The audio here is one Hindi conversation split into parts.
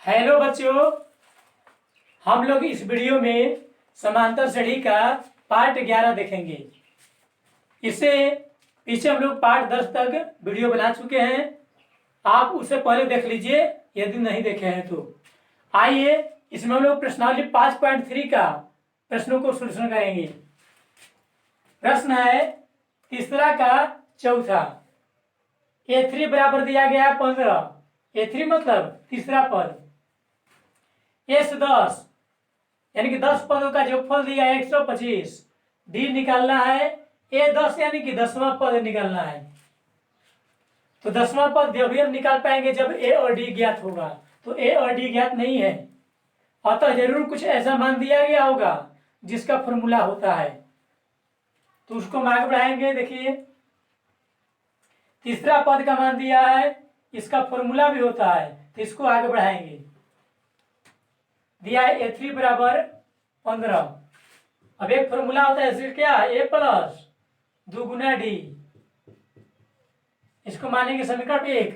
हेलो बच्चों, हम लोग इस वीडियो में समांतर श्रेणी का पार्ट 11 देखेंगे। इससे पीछे हम लोग पार्ट 10 तक वीडियो बना चुके हैं। आप उससे पहले देख लीजिए यदि नहीं देखे हैं तो। आइए इसमें हम लोग प्रश्नावली 5.3 का प्रश्नों को सोल्यूशन करेंगे। प्रश्न है तीसरा का चौथा। A3 बराबर दिया गया है 15। A3 मतलब तीसरा पद। S10 यानी कि 10 पदों का जोगफल दिया है 125। डी निकालना है। A10 यानी कि 10वां पद निकालना है। तो 10वां पद जब भी हम निकाल पाएंगे जब A और D ज्ञात होगा। तो A और D ज्ञात नहीं है, अतः जरूर कुछ ऐसा मान दिया गया होगा जिसका फॉर्मूला होता है। तो उसको हम आगे बढ़ाएंगे। देखिए तीसरा पद का मान दिया है, इसका फॉर्मूला भी होता है, तो इसको आगे बढ़ाएंगे। दिया है A3 बराबर 15। अब एक फॉर्मूला होता है इसका क्या, A प्लस 2 गुना D। इसको मानेंगे समीकरण 1।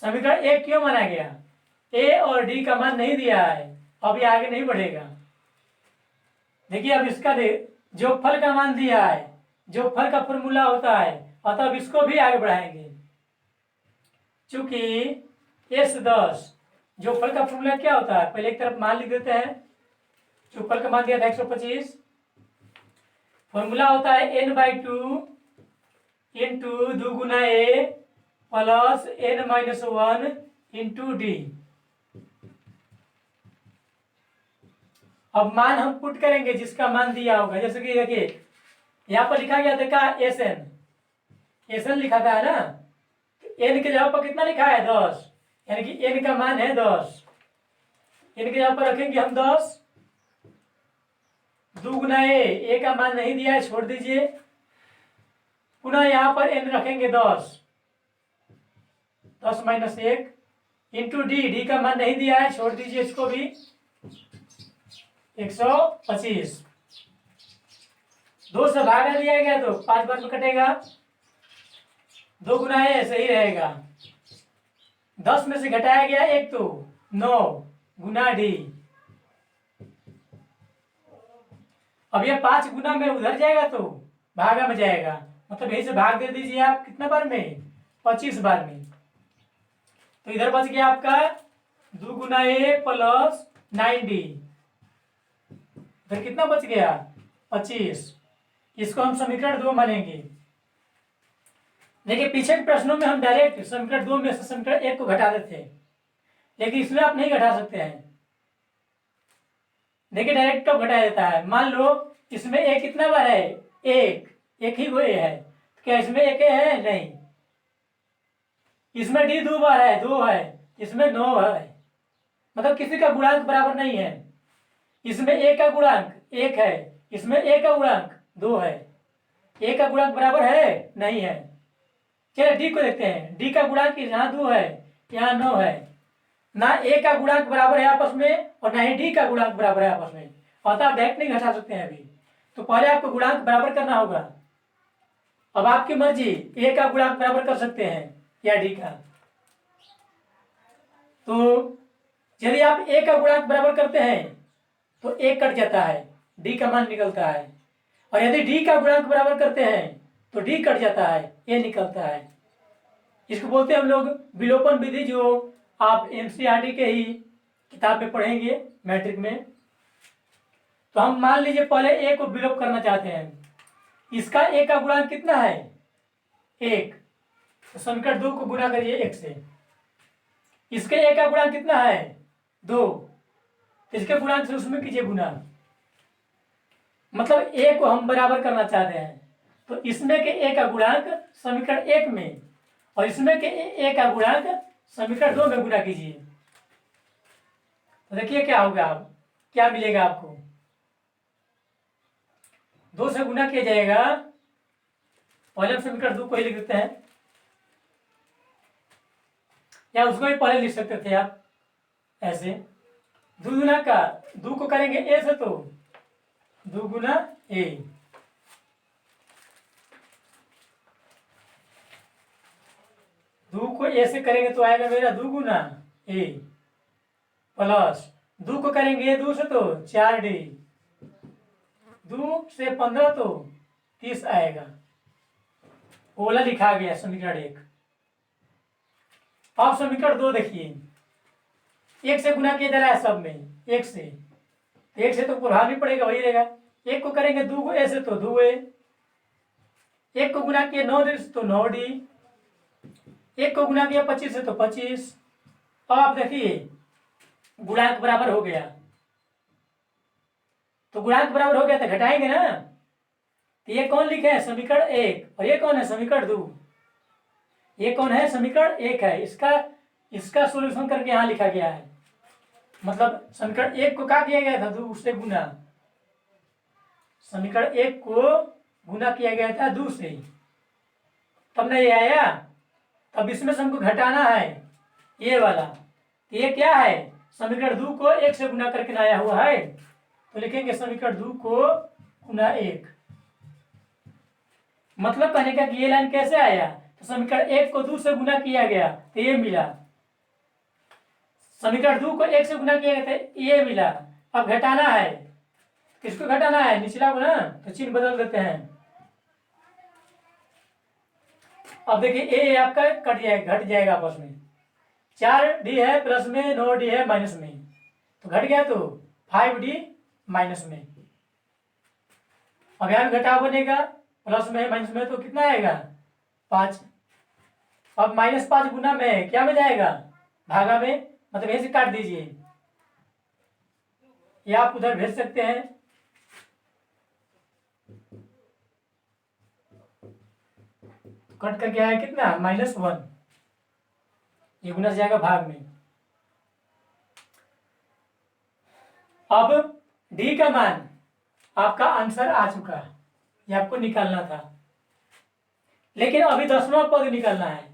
समीकरण 1 क्यों माना गया? A और D का मान नहीं दिया है, अब ये आगे नहीं बढ़ेगा। देखिए अब इसका जोगफल का मान दिया है, जोगफल का फॉर्मूला होता है, अतः अब इसको भी आगे बढ़ाएंगे। चूंकि S10 जोगफल का फॉर्मूला क्या होता है, पहले एक तरफ मान लिख देते हैं। जोगफल का मान दिया था 125। फॉर्मूला होता है n/2 into 2 Guna A plus n-1 into D। अब मान हम पुट करेंगे जिसका मान दिया होगा। जैसे कि देखिए यहाँ पर लिखा गया था SN लिखा था ना, n के जगह पर कितना लिखा है 10, यानी कि n का मान है 10। n के जगह पर रखेंगे हम 10। 2 गुना A का मान नहीं दिया है, छोड़ दीजिए। पुनः यहाँ पर n रखेंगे 10 माइनस 1 इंटू D का मान नहीं दिया है, छोड़ दीजिए इसको भी। 125 2 से भागा दिया गया तो 5 बार में कटेगा। 2 गुना A सही रहेगा। 10 में से घटाया गया 1 तो 9 गुना D। अब ये 5 गुना में उधर जाएगा तो भागा में जाएगा, मतलब यही से भाग दे दीजिए आप। कितना बार में? 25 बार में। तो इधर बच गया आपका 2 गुना A प्लस 9D। इधर कितना बच गया? 25। इसको हम समीकरण 2 मानेंगे। देखिए पीछे के प्रश्नों में हम डायरेक्ट समीकरण 2 में से समीकरण 1 को घटा देते हैं, लेकिन इसमें आप नहीं घटा सकते हैं। देखिए डायरेक्ट तो घटा देता है। मान लो इसमें A कितना बार है? एक ही कोई है, तो क्या इसमें एक है? नहीं। इसमें D 2 बार है, 2 है। इसमें 9 है, मतलब किसी का गुणांक बराबर नहीं है। इसमें A का गुणांक 1 है, इसमें A का गुणांक 2 है। A का गुणांक बराबर है? नहीं है। चलिए D को देखते हैं। D का गुणांक यहाँ 2 है, यहाँ 9 है। ना A का गुणांक बराबर है आपस में और ना ही D का गुणांक बराबर है आपस में, अतः आप डायरेक्ट नहीं घटा सकते हैं अभी। तो पहले आपको गुणांक बराबर करना होगा। अब आपकी मर्जी, A का गुणांक बराबर कर सकते हैं या D का। तो यदि आप A का गुणांक बराबर करते हैं तो 1 कट जाता है, D का मान निकलता है। और यदि D का गुणांक बराबर करते हैं तो D कट जाता है, A निकलता है। इसको बोलते हैं हम लोग विलोपन विधि, जो आप एनसीईआरटी के ही किताब में पढ़ेंगे मैट्रिक में। तो हम मान लीजिए पहले A को विलोप करना चाहते हैं। इसका A का गुणांक कितना है? 1। तो समीकरण 2 को गुना करिए 1 से। इसके A का गुणांक कितना है? 2। इसके गुणांक से उसमें कीजिए गुना, मतलब A को हम बराबर करना चाहते हैं। तो इसमें के A का गुणांक समीकरण 1 में और इसमें के A का गुणांक समीकरण 2 में गुना कीजिए। तो देखिए क्या होगा, आप क्या मिलेगा आपको। 2 से गुना किया जाएगा। पहले समीकरण 2 को ही लिख देते हैं, या उसको भी पहले लिख सकते थे आप ऐसे। 2 गुना का 2 को करेंगे A से तो 2 गुना A। दो को A से करेंगे तो आएगा मेरा 2 गुना A। प्लस 2 को करेंगे 2 से तो 4D, 2 से 15 तो 30 आएगा। ओला लिखा गया समीकरण 1। अब समीकरण 2 देखिए, 1 से गुना किया जा रहा है सब में, 1 से तो प्रभाव नहीं पड़ेगा, वही रहेगा। 1 को करेंगे 2 ए से तो 2A, 1 को गुना किया 9D से तो 9D, 1 को गुना किया 25 से तो 25। अब आप देखिए गुणांक बराबर हो गया, तो गुणांक बराबर हो गया तो घटाएंगे ना। तो ये कौन लिखे है? समीकरण 1। और ये कौन है? समीकरण 2। ये कौन है? समीकरण 1 है। इसका सॉल्यूशन करके यहाँ लिखा गया है। मतलब समीकरण 1 को क्या किया गया था? 2 से गुना। समीकरण 1 को गुना किया गया था 2 से, तब ना ये आया। तब इसमें से हमको घटाना है ये वाला। तो ये क्या है? समीकरण 2 को 1 से गुना करके आया हुआ है, तो लिखेंगे समीकरण 2 को गुना 1। मतलब कहने का कि ये लाइन कैसे आया? तो समीकरण 1 को 2 से गुना किया गया तो ये मिला, समीकरण 2 को 1 से गुना किया गया तो ये मिला। अब घटाना है, किसको घटाना है? निचला को ना, तो चिन्ह बदल देते हैं। अब देखिए ए आपका कट जाएगा, घट जाएगा आपस में। 4D है प्लस में, 9D है माइनस में, तो घट गया तो 5D माइनस में। अब यहाँ भी घटाव बनेगा, प्लस में माइनस में, तो कितना आएगा? 5। अब -5 गुना में क्या में जाएगा? भागा में, मतलब यहीं से काट दीजिए, या आप उधर भेज सकते हैं। कट करके आया कितना? -1। ये गुना से जाएगा भाग में। अब D का मान आपका आंसर आ चुका है, ये आपको निकालना था। लेकिन अभी 10वां पद निकालना है।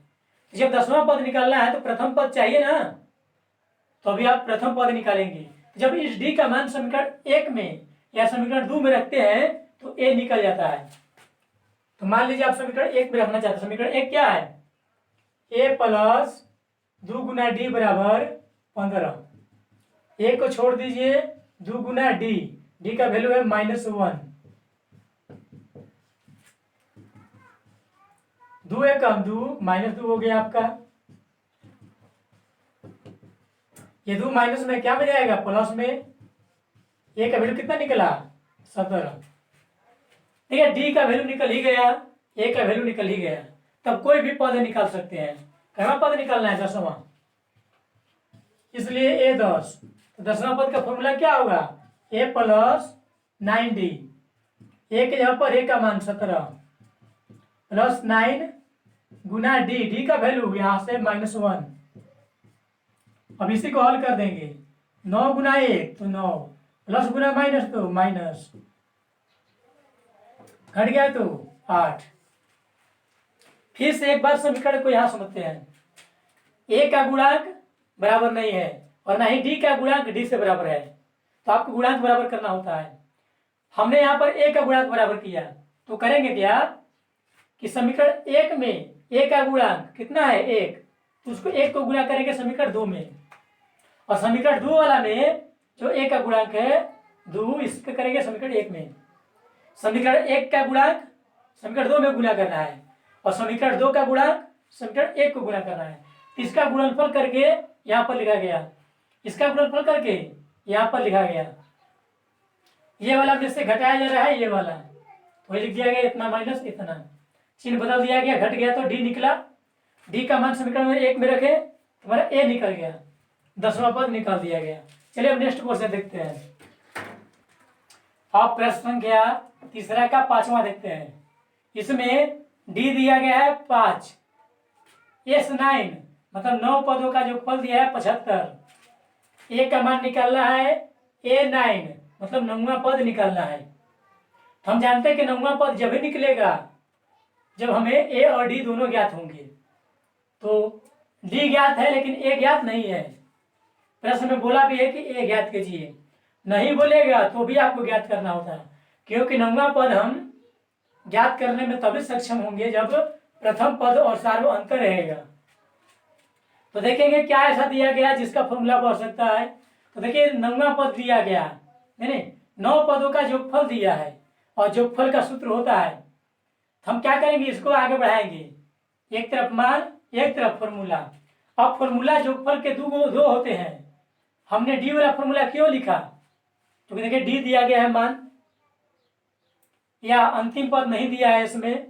जब 10वां पद निकालना है तो प्रथम पद चाहिए ना, तो अभी आप प्रथम पद निकालेंगे। जब इस D का मान समीकरण 1 में या समीकरण 2 में रखते हैं तो A निकल जाता है। तो मान लीजिए आप समीकरण 1 में रखना चाहते हैं। समीकरण 1 क्या है? A प्लस 2 गुना D बराबर 15। A को छोड़ दीजिए, 2 गुना D का वैल्यू है -1। 2 1 कम 2, -2 हो गया आपका। ये 2 माइनस में क्या में जाएगा? प्लस में। A का वैल्यू कितना निकला? 17। ठीक है, D का वैल्यू निकल ही गया, A का वैल्यू निकल ही गया। तब कोई भी पद निकाल सकते हैं। कौन पद निकालना है? 10वां। इसलिए A 10। तो 10वां पद का फॉर्मूला क्या होगा? A plus 9D। A के जगह पर A का मान 17 प्लस 9 गुना D का वैल्यू यहां से -1। अब इसी को हल कर देंगे। 9 गुना 1 तो 9, प्लस गुना माइनस तो माइनस, घट गया तो 8। फिर से एक बार समीकरण को यहां समझते हैं। A का गुणांक बराबर नहीं है और ना ही D का गुणांक D से बराबर है, तो आपको गुणांक बराबर करना होता है। हमने यहाँ पर A का गुणांक बराबर किया, तो करेंगे क्या कि समीकरण 1 में A का गुणांक कितना है? 1, तो उसको 1 को गुणा करेंगे समीकरण 2 में, और समीकरण 2 वाला में जो A का गुणांक है 2, इसको करेंगे समीकरण 1 में। समीकरण 1 का गुणांक समीकरण 2 में गुणा करना है, और समीकरण 2 का गुणांक समीकरण 1 को गुणा करना है। इसका गुणनफल करके यहाँ पर लिखा गया, इसका गुणनफल करके यहाँ पर लिखा गया। ये वाला में से घटाया जा रहा है, ये वाला तो लिख दिया गया इतना माइनस इतना, चिन्ह बदल दिया गया, घट गया तो D निकला। D का मान समीकरण 1 में रखे, तुम्हारा A निकल गया, 10वां पद निकाल दिया गया। चलिए अब नेक्स्ट क्वेश्चन देखते हैं। अब प्रश्न संख्या तीसरा का 5वां देखते हैं। इसमें D दिया गया है 5, S9 मतलब 9 पदों का जो फल दिया है 75। A का मान निकालना है A9 मतलब 9वां पद निकालना है। तो हम जानते हैं कि 9वां पद जब ही निकलेगा जब हमें A और D दोनों ज्ञात होंगे। तो D ज्ञात है लेकिन A ज्ञात नहीं है। प्रश्न में बोला भी है कि A ज्ञात कीजिए, नहीं बोलेगा तो भी आपको ज्ञात करना होता है, क्योंकि 9वां पद हम ज्ञात करने में तभी सक्षम होंगे जब प्रथम पद और सार्व अंतर रहेगा। तो देखेंगे क्या ऐसा दिया गया जिसका फॉर्मूला बढ़ सकता है। तो देखिए 9वां पद दिया गया, नहीं 9 पदों का जोगफल दिया है और जोगफल का सूत्र होता है। तो हम क्या करेंगे, इसको आगे बढ़ाएंगे, एक तरफ मान एक तरफ फॉर्मूला। अब फॉर्मूला जोगफल के दो होते हैं। हमने डी वाला फॉर्मूला क्यों लिखा, क्योंकि देखिए डी दिया गया है मान, या अंतिम पद नहीं दिया है, इसमें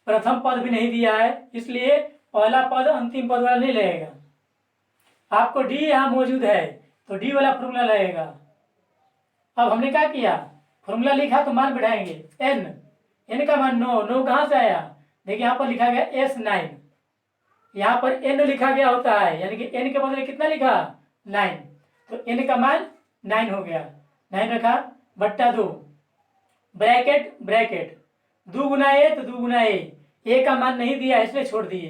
प्रथम पद भी नहीं दिया है, इसलिए पहला पद अंतिम पद वाला नहीं लगेगा। आपको डी यहाँ मौजूद है तो डी वाला फॉर्मूला लगेगा। अब हमने क्या किया, फॉर्मूला लिखा तो मान बढ़ाएंगे, एन का मान 9 कहाँ से आया, देखिए यहाँ पर लिखा गया S9, यहाँ पर n लिखा गया होता है, यानी कि n के बदले कितना लिखा 9, तो n का मान 9 हो गया। 9 रखा बट्टा 2, ब्रैकेट ब्रैकेट 2 गुना ए तो 2 गुना ए का मान नहीं दिया इसलिए छोड़ दिए,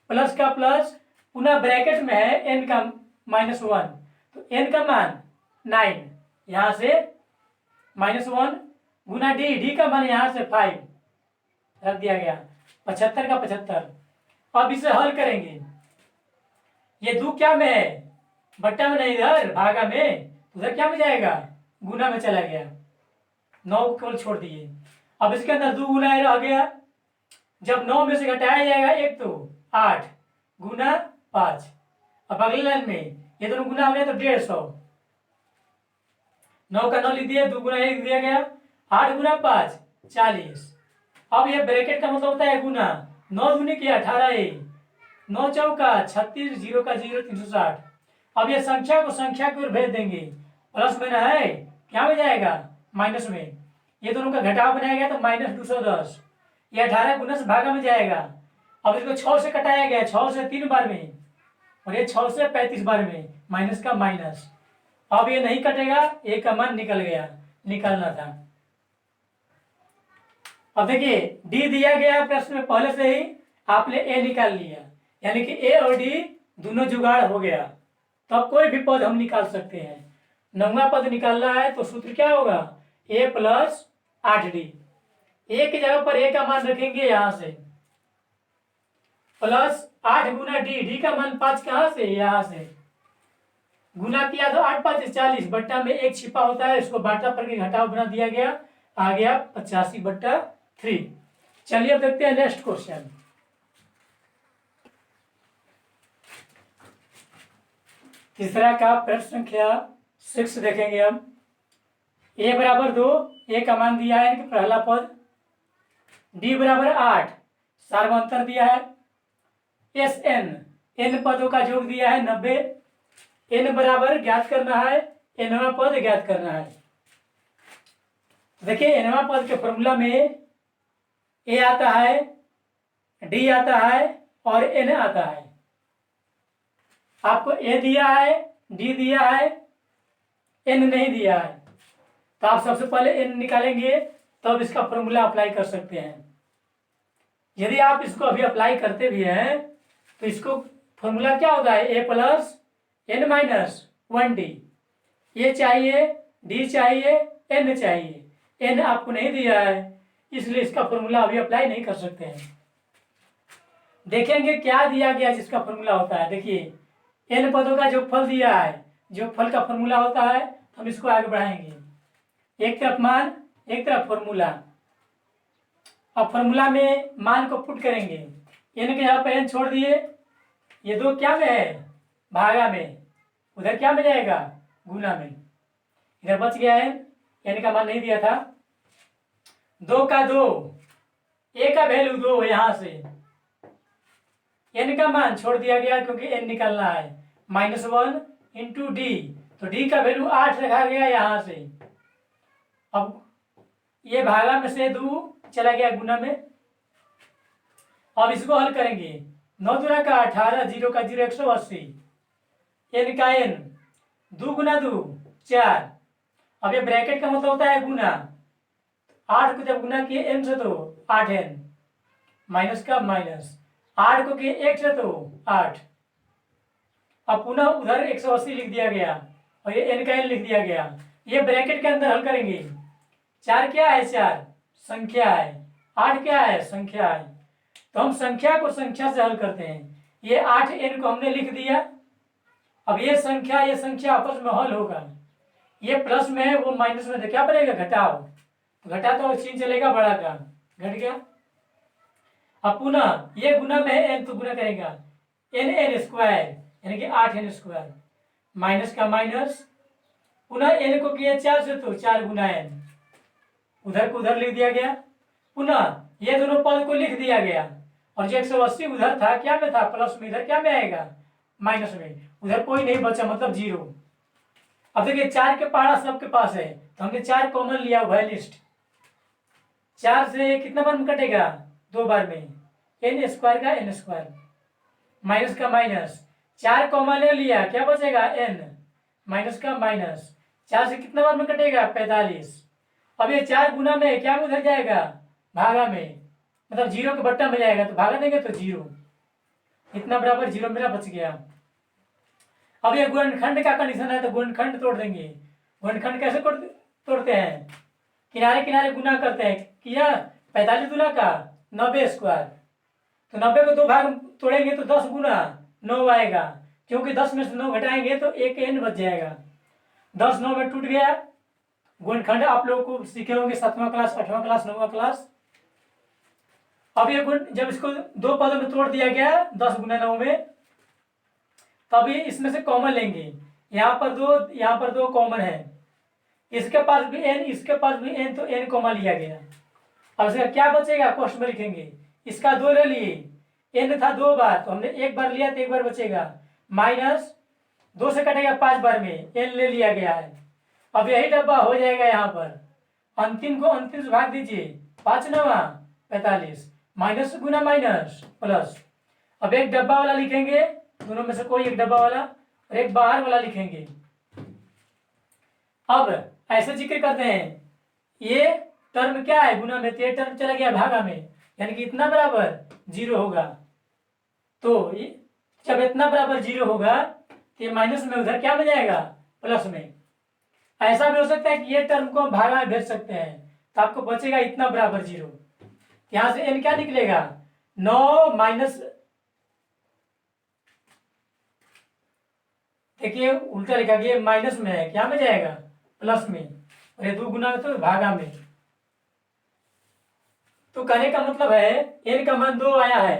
प्लस का प्लस पुनः ब्रैकेट में है n का -1, तो n का मान 9, यहाँ से -1 गुना डी का मान यहाँ से 5 रख दिया गया, 75 का 75। अब इसे हल करेंगे, ये 2 क्या में है, बट्टा में नहीं, इधर भागा में, उधर क्या में जाएगा, गुना में चला गया, 9 को केवल छोड़ दिए। अब इसके अंदर 2 गुना रह गया, जब 9 में से घटाया जाएगा 1 तो 8 गुना 5। अब अगले लाइन में ये दोनों गुना हो गया तो 150, 9 का 9 लिख दिया, 2 गुना 1 दिया गया, 8 गुना 5 40। अब ये ब्रैकेट का मतलब होता है गुना, 9 दूनी किया 18, 9 चौका 36, 0 का 0 360। अब ये संख्या को संख्या की ओर भेज देंगे, प्लस में ना है क्या में जाएगा माइनस में, ये दोनों का घटाव बनाया गया तो -210, ये 18 गुना से भागा में जाएगा। अब इसको 6 से कटाया गया, 6 से 3 बार में, और ये 6 से 35 बार में, माइनस का माइनस। अब ये नहीं कटेगा, ए का मान निकल गया, निकालना था। अब देखिए डी दिया गया प्रश्न में पहले से ही, आपने ए निकाल लिया, यानी कि ए और डी दोनों जुगाड़ हो गया, तो अब कोई भी पद हम निकाल सकते हैं। 9वां पद निकालना है तो सूत्र क्या होगा, a + 8d, ए की जगह पर ए का मान रखेंगे यहाँ से, प्लस 8 गुना डी का मान 5 कहाँ से, यहाँ से गुना किया तो 8 5 40, बट्टा में 1 छिपा होता है, इसको बाटा पर के घटाव बना दिया गया, आ गया 85/3। चलिए अब देखते हैं नेक्स्ट क्वेश्चन। तीसरा का प्रश्न संख्या 6 देखेंगे हम। a = 2, ए का मान दिया है कि पहला पद, d = 8, सार्वंतर दिया है, n पदों का योग दिया है 90, n बराबर ज्ञात करना है, nवां पद ज्ञात करना है। देखिए nवां पद के फॉर्मूला में a आता है, d आता है और n आता है। आपको a दिया है, d दिया है, n नहीं दिया है, तो आप सबसे पहले n निकालेंगे तब इसका फॉर्मूला अप्लाई कर सकते हैं। यदि आप इसको अभी अप्लाई करते भी हैं तो इसको फॉर्मूला क्या होता है, a + n - 1d, ये चाहिए, d चाहिए, n चाहिए, n आपको नहीं दिया है इसलिए इसका फॉर्मूला अभी अप्लाई नहीं कर सकते हैं। देखेंगे क्या दिया गया जिसका फॉर्मूला होता है। देखिए n पदों का जोगफल दिया है, जोगफल का फॉर्मूला होता है, हम इसको आगे बढ़ाएंगे, एक तरफ मान एक तरफ फॉर्मूला। अब फॉर्मूला में मान को पुट करेंगे, n के यहाँ पे n छोड़ दिए, ये 2 क्या में है, भागा में, उधर क्या में जाएगा, गुना में, इधर बच गया है, n का मान नहीं दिया था, 2 का 2, a का वैल्यू 2 यहाँ से, n का मान छोड़ दिया गया क्योंकि n निकालना है, -1 × d, तो d का वैल्यू 8 रखा गया यहाँ से। अब ये भागा में से 2 चला गया गुना में। अब इसको हल करेंगे, 9 दूना का 18, 0 का 0 180, n का n, 2 गुना 2 4। अब ये ब्रैकेट का मतलब होता है गुना, 8 को जब गुना किए n से तो 8n, माइनस का माइनस, 8 को किए 1 से तो 8। अब पुनः उधर 180 लिख दिया गया और ये n का n लिख दिया गया। ये ब्रैकेट के अंदर हल करेंगे, 4 क्या है, 4 संख्या है, 8 क्या है, संख्या है, तो हम संख्या को संख्या से हल करते हैं। ये 8n को हमने लिख दिया, अब ये संख्या आपस में हल होगा, ये प्लस में है वो माइनस में, तो क्या बनेगा, घटाओ, तो घटा तो चिन्ह चलेगा बड़ा का, घट गया। अब पुनः ये गुना में है n, तो गुना करेगा n स्क्वायर यानी कि 8n स्क्वायर, माइनस का माइनस, पुनः n को किया 4 से तो 4 गुना n, उधर को उधर लिख दिया गया, पुनः ये दोनों पद को लिख दिया गया, और जो 180 उधर था क्या में था, प्लस में, इधर क्या में आएगा, माइनस में, उधर कोई नहीं बचा मतलब 0। अब देखिए 4 के पहाड़ा सबके पास है, तो हमने 4 कॉमन लिया, वह लिस्ट 4 से कितना बार में कटेगा, 2 बार में, n स्क्वायर का n स्क्वायर, माइनस का माइनस, 4 कॉमन ले लिया, क्या बचेगा n, माइनस का माइनस, 4 से कितना बार में कटेगा, 45। अब ये 4 गुना में क्या में उधर जाएगा, भागा में, मतलब 0 के बट्टा में जाएगा, तो भागा देंगे तो 0, इतना बराबर 0 मेरा बच गया। अब ये गुणनखंड का कंडीशन है, तो गुणनखंड तोड़ देंगे। गुणनखंड कैसे तोड़ते हैं, किनारे किनारे गुना करते हैं, किया 45 गुना का 90 स्क्वायर, तो 90 को 2 भाग तोड़ेंगे तो 10 गुना 9 आएगा, क्योंकि 10 में से 9 घटाएंगे तो एक n बच जाएगा, 10 9 में टूट गया। गुणनखंड आप लोग को सीखे होंगे 7वां क्लास, 8वां क्लास, 9वां क्लास। अब ये गुण जब इसको 2 पदों में तोड़ दिया गया 10 गुना 9 में, तब ये इसमें से कॉमन लेंगे, यहाँ पर 2 कॉमन है, इसके पास भी n, इसके पास भी n, तो n कॉमन लिया गया। अब इसका क्या बचेगा, कोष्ठ में लिखेंगे, इसका 2 ले लिए, n था 2 बार, तो हमने 1 बार लिया तो 1 बार बचेगा, माइनस 2 से कटेगा 5 बार में, n ले लिया गया है। अब यही डब्बा हो जाएगा, यहाँ पर अंतिम को अंतिम से भाग दीजिए, 5 9 45, माइनस गुना माइनस प्लस। अब एक डब्बा वाला लिखेंगे, दोनों में से कोई एक डब्बा वाला, और एक बाहर वाला लिखेंगे। अब ऐसे जिक्र करते हैं, ये टर्म क्या है, गुना में, ये टर्म चला गया भागा में, यानी कि इतना बराबर 0 होगा, तो जब इतना बराबर 0 होगा तो ये माइनस में उधर क्या में जाएगा, प्लस में। ऐसा भी हो सकता है कि ये टर्म को हम भागा में भेज सकते हैं, तो आपको बचेगा इतना बराबर 0, यहां से n क्या निकलेगा, 9 माइनस, देखिए उल्टा लिखा गया, माइनस में है, क्या में जाएगा, प्लस में, और ये 2 गुना में तो भागा में। तो कहने का मतलब है n का मान 2 आया है,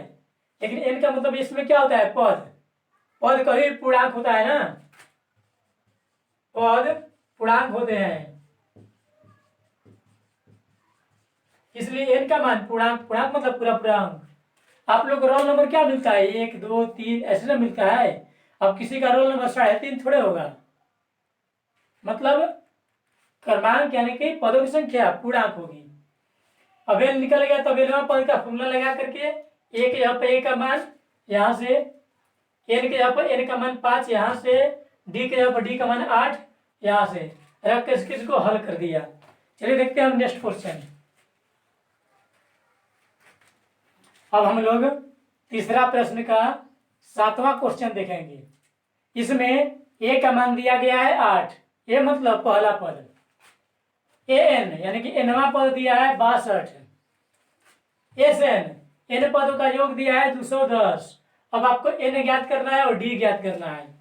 लेकिन n का मतलब इसमें क्या होता है, पद, पद कभी पूर्णांक होता है ना, पद पूर्णांक होते हैं, इसलिए n का मान पूर्णांक, पूर्णांक मतलब पूरा पूर्णांक। आप लोग को रोल नंबर क्या मिलता है, 1 2 3 ऐसे ना मिलता है। अब किसी का रोल नंबर 3.5 थोड़े होगा, मतलब क्रमांक यानी कि पदों की संख्या पूर्णांक होगी। अब n निकल गया तो अवेलेबल पद का फॉर्मूला लगा करके, a के यहाँ पे a का मान, यहाँ से n के यहाँ पर n का मान 5, यहाँ से d के यहाँ पर d का मान 8, यहाँ से रख के इसको हल कर दिया। चलिए देखते हैं हम नेक्स्ट क्वेश्चन। अब हम लोग तीसरा प्रश्न का 7वां क्वेश्चन देखेंगे। इसमें a का मान दिया गया है 8, ये मतलब पहला पद, an यानी कि nवां पद दिया है 62, sn n पदों का योग दिया है 210। अब आपको n ज्ञात करना है और d ज्ञात करना है।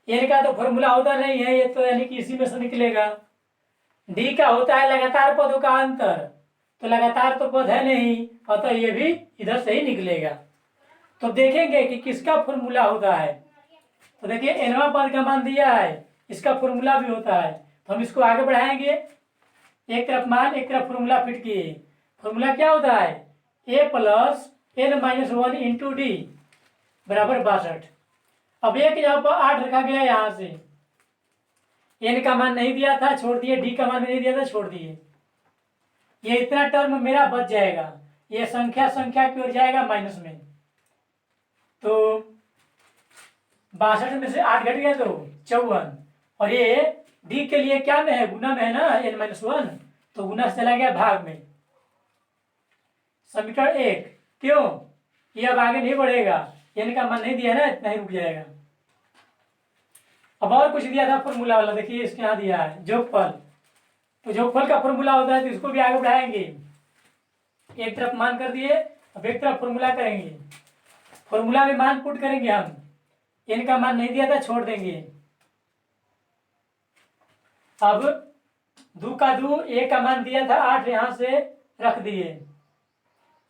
n का तो फॉर्मूला होता नहीं है, ये तो यानी कि इसी में से निकलेगा। d का होता है लगातार पदों का अंतर, तो लगातार तो पद है नहीं, अतः ये भी इधर से ही निकलेगा। तो देखेंगे कि किसका फॉर्मूला होता है। तो देखिए nवां पद का मान दिया है, इसका फॉर्मूला भी होता है, तो हम इसको आगे बढ़ाएंगे, एक तरफ मान एक तरफ फॉर्मूला फिट किए। फॉर्मूला क्या होता है, a plus n minus 1 into D बराबर 62। अब एक यहाँ पर 8 रखा गया, यहाँ से n का मान नहीं दिया था छोड़ दिए, d का मान नहीं दिया था छोड़ दिए, ये इतना टर्म मेरा बच जाएगा, ये संख्या संख्या की ओर जाएगा माइनस में, तो 62 में से 8 घट गया तो 54, और ये d के लिए क्या में है, गुना में है ना, n-1, तो गुना से चला गया भाग में। समीकरण 1, क्यों, ये अब आगे नहीं बढ़ेगा, n का मान नहीं दिया है ना, इतना ही रुक जाएगा। अब और कुछ दिया था फॉर्मूला वाला, देखिए इसके यहाँ दिया है जोगफल, तो जोगफल का फॉर्मूला होता है, तो इसको भी आगे बढ़ाएंगे, एक तरफ मान कर दिए, अब एक तरफ फॉर्मूला करेंगे, फॉर्मूला में मान पुट करेंगे हम, n का मान नहीं दिया था, छोड़ देंगे। अब 2 का 2, a का मान दिया था 8, यहां से रख दिए।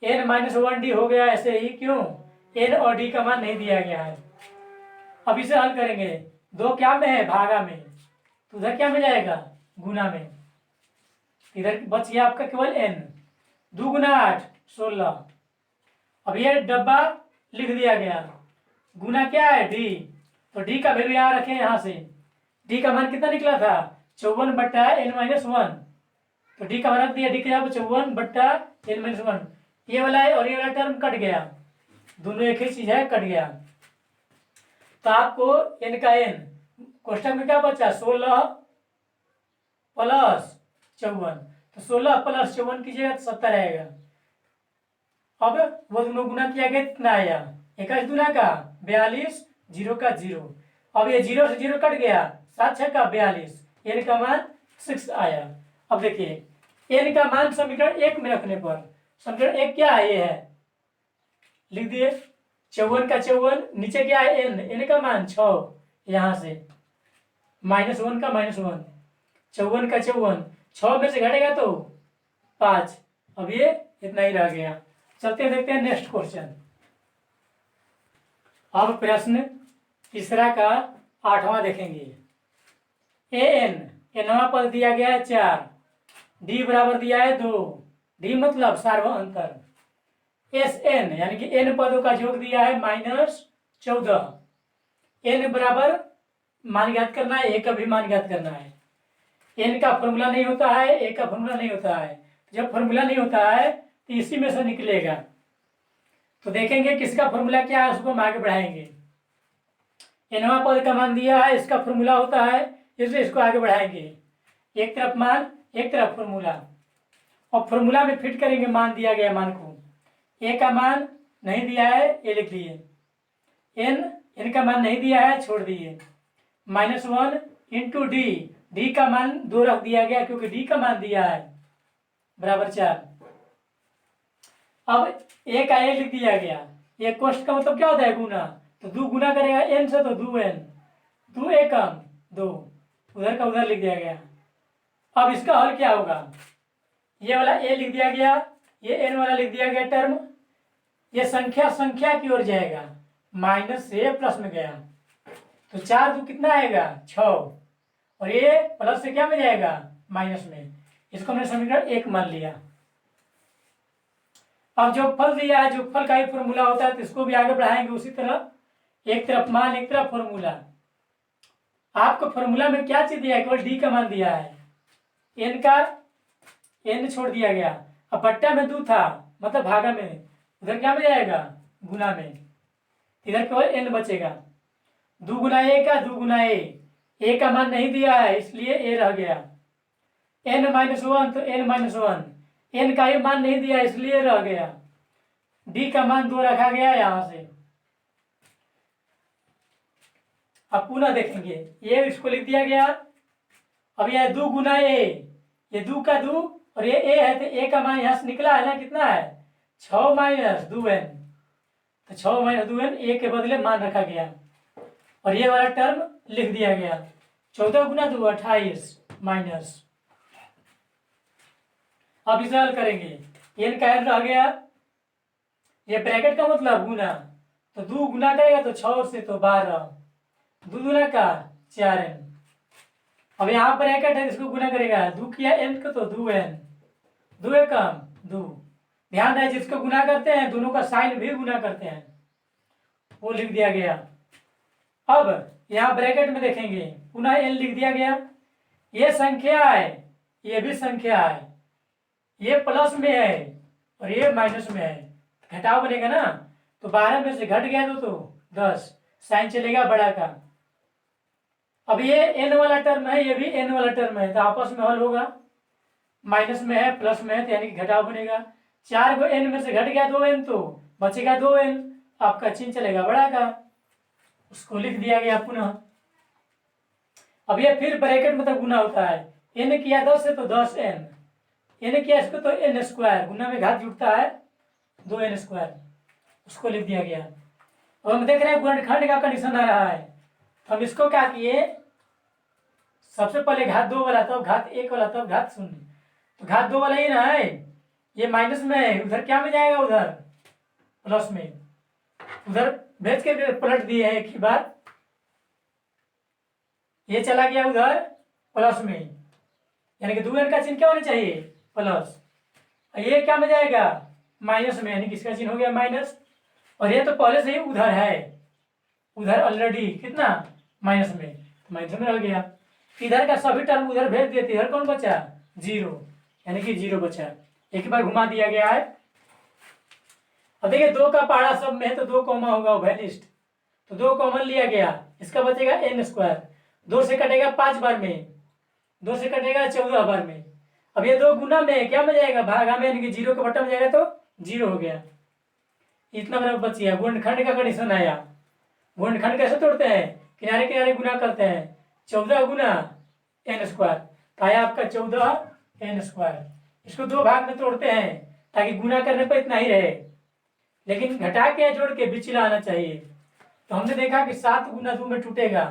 n-1d हो गया ऐसे ही, क्यों? n और d का मान नहीं दिया गया है। अब इसे हल करेंगे। 2 क्या में है? भागा में। तो उधर क्या में जाएगा? गुना में। इधर बच गया आपका केवल n। 2 गुना 8 16। अब ये डब्बा लिख दिया गया। गुना क्या है? d। तो d का वैल्यू यहाँ रखें, यहां से d का मान कितना निकला था? 54/n-1। तो d का मान रख दिया, d का 54/n-1। ये वाला है और ये वाला टर्म कट गया, दोनों एक ही चीज है, कट गया। तो आपको n का n कोष्टक में क्या बचा? 16 प्लस 54। तो 16 प्लस 54 कीजिएगा तो 70 आएगा। अब वो दोनों गुना किया गया, कितना आया? 21 दूना का 42, 0 का 0। अब ये 0 से 0 कट गया, 7 6 का 42, n का मान 6 आया। अब देखिए n का मान समीकरण 1 में रखने पर, समीकरण 1 क्या है? ये है, लिख दिए 54 का 54, नीचे क्या है? n का मान 6, यहां से -1 का -1, 54 का 54, 6 में से घटेगा तो 5। अब ये इतना ही रह गया। चलते देखते हैं नेक्स्ट क्वेश्चन। अब प्रश्न तीसरा का 8वां देखेंगे। nवां पद दिया गया है 4, d बराबर दिया है 2, d मतलब सार्वअंतर, Sn यानी कि n पदों का योग दिया है -14। n बराबर मान ज्ञात करना है, a का भी मान ज्ञात करना है। n का फॉर्मूला नहीं होता है, a का फॉर्मूला नहीं होता है। जब फॉर्मूला नहीं होता है तो इसी में से निकलेगा। तो देखेंगे किसका फॉर्मूला क्या है, उसको हम आगे बढ़ाएंगे। nवां पद का मान दिया है, इसका फॉर्मूला होता है, इसलिए इसको आगे बढ़ाएंगे। एक तरफ मान, एक तरफ फॉर्मूला, और फॉर्मूला में फिट करेंगे मान दिया गया मान को। a का मान नहीं दिया है, a लिख दिए। n का मान नहीं दिया है, छोड़ दिए। -1 इंटू d का मान 2 रख दिया गया, क्योंकि d का मान दिया है बराबर 4। अब a का a लिख दिया गया। ये कोष्ट का मतलब क्या होता है? गुना। तो 2 गुना करेगा n से, तो 2n, 2 एकम 2, उधर का उधर लिख दिया गया। अब इसका हल क्या होगा? ये वाला a लिख दिया गया, ये n वाला लिख दिया गया टर्म, ये संख्या संख्या की ओर जाएगा, माइनस से प्लस में गया, तो 4 2 कितना आएगा? 6, और ये प्लस से क्या में जाएगा? माइनस में। इसको हमने समीकरण 1 मान लिया। अब जो फल दिया है, जो फल का ही फॉर्मूला होता है, तो इसको भी आगे बढ़ाएंगे उसी तरह, एक तरफ मान एक तरफ फॉर्मूला। आपको फॉर्मूला में क्या चीज दिया है? केवल डी का मान दिया है, एन का एन छोड़ दिया गया। अब बट्टा में 2 था, मतलब भागा में, उधर क्या में जाएगा? गुना में, इधर केवल एन बचेगा। 2 गुना ए का 2 गुना ए का मान नहीं दिया है, इसलिए ए रह गया। n-1 तो n-1, n का ही मान नहीं दिया इसलिए रह गया। d का मान 2 रखा गया यहां से। अब पुनः देखेंगे, ये इसको लिख दिया गया। अब यह 2 गुना ए, ये 2 का 2, और ये a है, तो a का मान यहां से निकला है ना, कितना है? 6 - 2n, तो 6 - 2n, a के बदले मान रखा गया, और ये वाला टर्म लिख दिया गया। 14 गुना 2 28 माइनस। अब इसे हल करेंगे, n का n रह गया, ये ब्रैकेट का मतलब गुना, तो 2 गुना करेगा तो 6 से तो 12, 2 दूना का 4n। अब यहाँ ब्रैकेट है, इसको गुना करेगा, 2 किया n को तो 2n, 2 एकम 2। ध्यान रहे जिसको गुना करते हैं दोनों का साइन भी गुना करते हैं, वो लिख दिया गया। अब यहाँ ब्रैकेट में देखेंगे, पुनः n लिख दिया गया। ये संख्या है, ये भी संख्या है, ये प्लस में है और ये माइनस में है, घटाव बनेगा ना, तो 12 में से घट गया तो 10, साइन चलेगा बड़ा का। अब ये n वाला टर्म है, ये भी n वाला टर्म है, तो आपस में हल होगा, माइनस में है प्लस में है, तो यानी कि घटाव बनेगा। 4 को n में से घट गया 2n, तो बचेगा 2n, आपका चिन्ह चलेगा बड़ा का, उसको लिख दिया गया पुनः। अब ये फिर ब्रैकेट मतलब गुना होता है, n किया 10 से तो 10n, n किया इसको तो n², गुना में घात जुड़ता है 2n², उसको लिख दिया गया। अब हम देख रहे हैं गुणनखंड का कंडीशन आ रहा है, तो हम इसको क्या किए, सबसे पहले घात 2 वाला, तब घात 1 वाला, तब घात 0। तो घात 2 वाला ही ना है, ये माइनस में है, उधर क्या में जाएगा, उधर प्लस में, उधर भेज के पलट दिए हैं एक ही बार, ये चला गया उधर प्लस में, यानी कि 2n का चिन्ह क्या होना चाहिए, प्लस, ये क्या में जाएगा, माइनस में, यानी कि इसका चिन्ह हो गया माइनस, और ये तो पहले से ही उधर है, उधर ऑलरेडी कितना, माइनस में, तो माइनस में रह गया। इधर का सभी टर्म उधर भेज देते, इधर कौन बचा, 0, यानी कि 0 बचा, एक बार घुमा दिया गया है। अब देखिए 2 का पहाड़ा सब में है, तो 2 कॉमा होगा वैलिस्ट, तो 2 कॉमन लिया गया, इसका बचेगा n², 2 से कटेगा 5 बार में, 2 से कटेगा 14 बार में। अब ये 2 गुना में क्या में जाएगा, भागा में, यानी कि 0 के बट्टा में जाएगा तो 0 हो गया, इतना बराबर बच गया। गुणनखंड का कंडीशन आया, गुणनखंड कैसे तोड़ते हैं, किनारे किनारे गुना करते हैं, 14 गुना n², तो आया आपका 14n²। इसको 2 भाग में तोड़ते हैं ताकि गुना करने पर इतना ही रहे, लेकिन घटा के जोड़ के बिचला आना चाहिए। तो हमने देखा कि 7 गुना 2 में टूटेगा,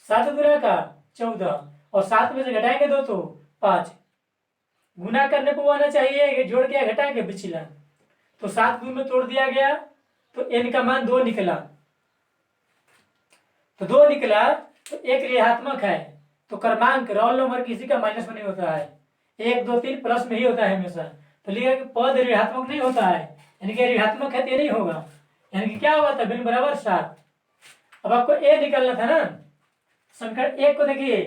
7 गुना का 14, और 7 में से घटाएंगे 2 तो 5, गुना करने को आना चाहिए, जोड़ के घटा के बिचला, तो 7 2 में तोड़ दिया गया, तो n का मान 2 निकला, तो 2 निकला, तो एक ऋणात्मक है, तो क्रमांक रोल नंबर किसी का माइनस में नहीं होता है, 1 2 3 प्लस में ही होता है हमेशा, तो लिखा कि पद ऋणात्मक नहीं होता है, यानी कि ऋणात्मक है तो ये नहीं होगा, यानी कि क्या हुआ था, भिन्न बराबर 7। अब आपको ए निकालना था ना, समीकरण 1 को देखिए,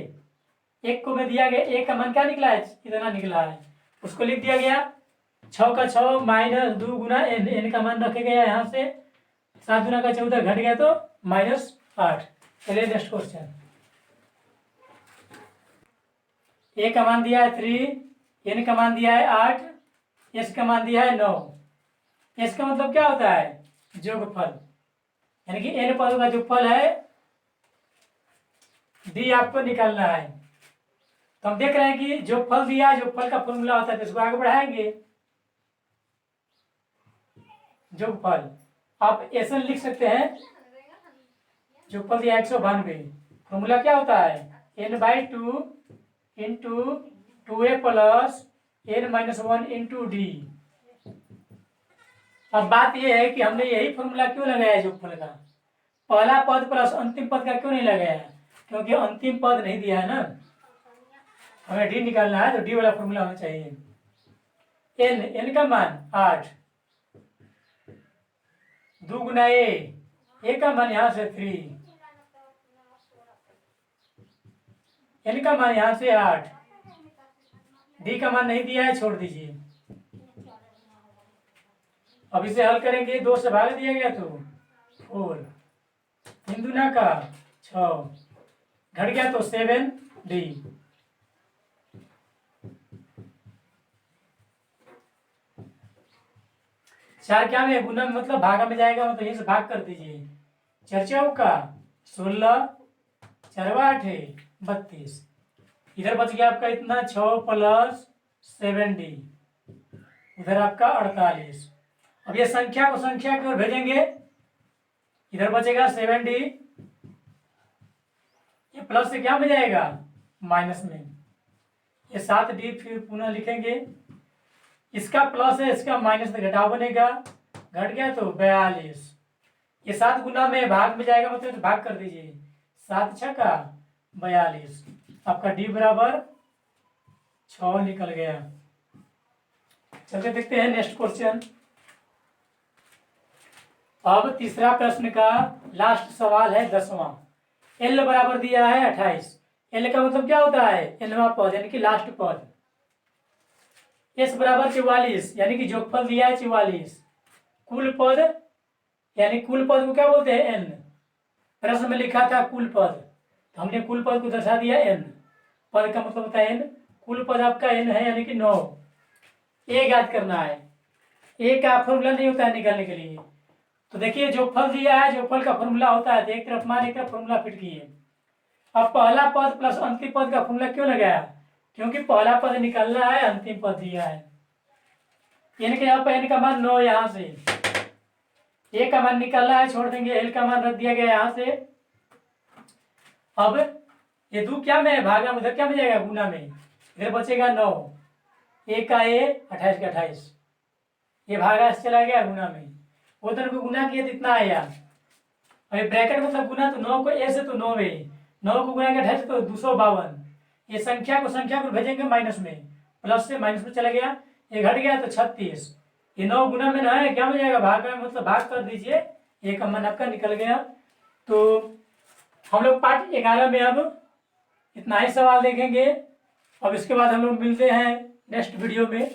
1 को में दिया गया, ए का मान क्या निकला है, इतना निकला है, उसको लिख दिया गया 6 का 6 माइनस 2 गुना n का मान रखे गया यहाँ से, 7 गुना का 14 घट गया तो -8। चलिए नेक्स्ट क्वेश्चन, ए का मान दिया है 3, n का मान दिया है 8, s का मान दिया है 9। s का मतलब क्या होता है, जोगफल, यानी कि n पदों का जोगफल है, d आपको निकालना है। तो हम देख रहे हैं कि जोगफल दिया है, जोगफल का फॉर्मूला होता है, तो इसको आगे बढ़ाएंगे, जोगफल आप एसन लिख सकते हैं, जोगफल दिया 192, फॉर्मूला क्या होता है, n/2 into 2a plus n-1 into D. अब बात यह है कि हमने यही फॉर्मूला क्यों लगाया जोगफल का, पहला पद प्लस अंतिम पद का क्यों नहीं लगाया, क्योंकि अंतिम पद नहीं दिया है ना, हमें डी निकालना है, तो डी वाला फॉर्मूला होना चाहिए। n का मान 8, 2 गुना ए का मान यहाँ से 3, n का मान यहाँ से 8, डी का मान नहीं दिया है, छोड़ दीजिए। अब इसे हल करेंगे, 2 से भाग दिया गया तो 4, 3 दूना का 6, घट गया तो 7 डी। चार क्या में गुना में मतलब भागा में जाएगा, मतलब यहीं से भाग कर दीजिए, 4 चौका 16, 4 8 32, इधर बच गया आपका इतना 6 प्लस 7 डी, उधर आपका 48। अब ये संख्या को संख्या की ओर भेजेंगे, इधर बचेगा 7 डी, ये प्लस से क्या में जाएगा, माइनस में, ये 7 डी फिर पुनः लिखेंगे, इसका प्लस है, इसका माइनस से घटाव बनेगा, घट गया तो 42, ये 7 गुना में भाग में जाएगा, मतलब तो भाग कर दीजिए, 7 छक्का 42, आपका डी बराबर 6 निकल गया। चलिए देखते हैं नेक्स्ट क्वेश्चन। अब तीसरा प्रश्न का लास्ट सवाल है 10वां। एल बराबर दिया है 28, एल का मतलब क्या होता है, एलवा पद, यानी कि लास्ट पद। एस बराबर 44, यानी कि जोगफल दिया है 44, कुल पद, यानी कुल पद को क्या बोलते हैं, एन, प्रश्न में लिखा था कुल पद, तो हमने कुल पद को दर्शा दिया एन, पद का मतलब होता है एन, कुल पद आपका एन है, यानी कि 9। ए याद करना है, ए का फॉर्मूला नहीं होता है निकालने के लिए, तो देखिए जोगफल दिया है, जोगफल का फॉर्मूला होता है, तो एक तरफ मान एक तरफ फॉर्मूला फिट किए। अब पहला पद प्लस अंतिम पद का फॉर्मूला क्यों लगाया, क्योंकि पहला पद निकालना है, अंतिम पद दिया है, एन के यहाँ पर एन का मान 9, यहाँ से ए का मान निकालना है, छोड़ देंगे, एल का मान रख दिया गया यहाँ से। अब ये 2 क्या में है, भागा में, उधर क्या में जाएगा, गुना में, इधर बचेगा 9, ए का ए, 28 का 28, ये भागा से चला गया गुना में, उधर को गुना किया तो इतना आया। अभी ब्रैकेट मतलब गुना, तो 9 को ए से तो 9 में, 9 को गुना के 28 तो 252, ये संख्या को भेजेंगे माइनस में, प्लस से माइनस में चला गया, ये घट गया तो 36, ये 9 गुना में ना है, क्या हो जाएगा, भाग में, मतलब भाग कर दीजिए, ये का मान आपका निकल गया। तो हम लोग पार्ट 11 में अब इतना ही सवाल देखेंगे। अब इसके बाद हम लोग मिलते हैं नेक्स्ट वीडियो में।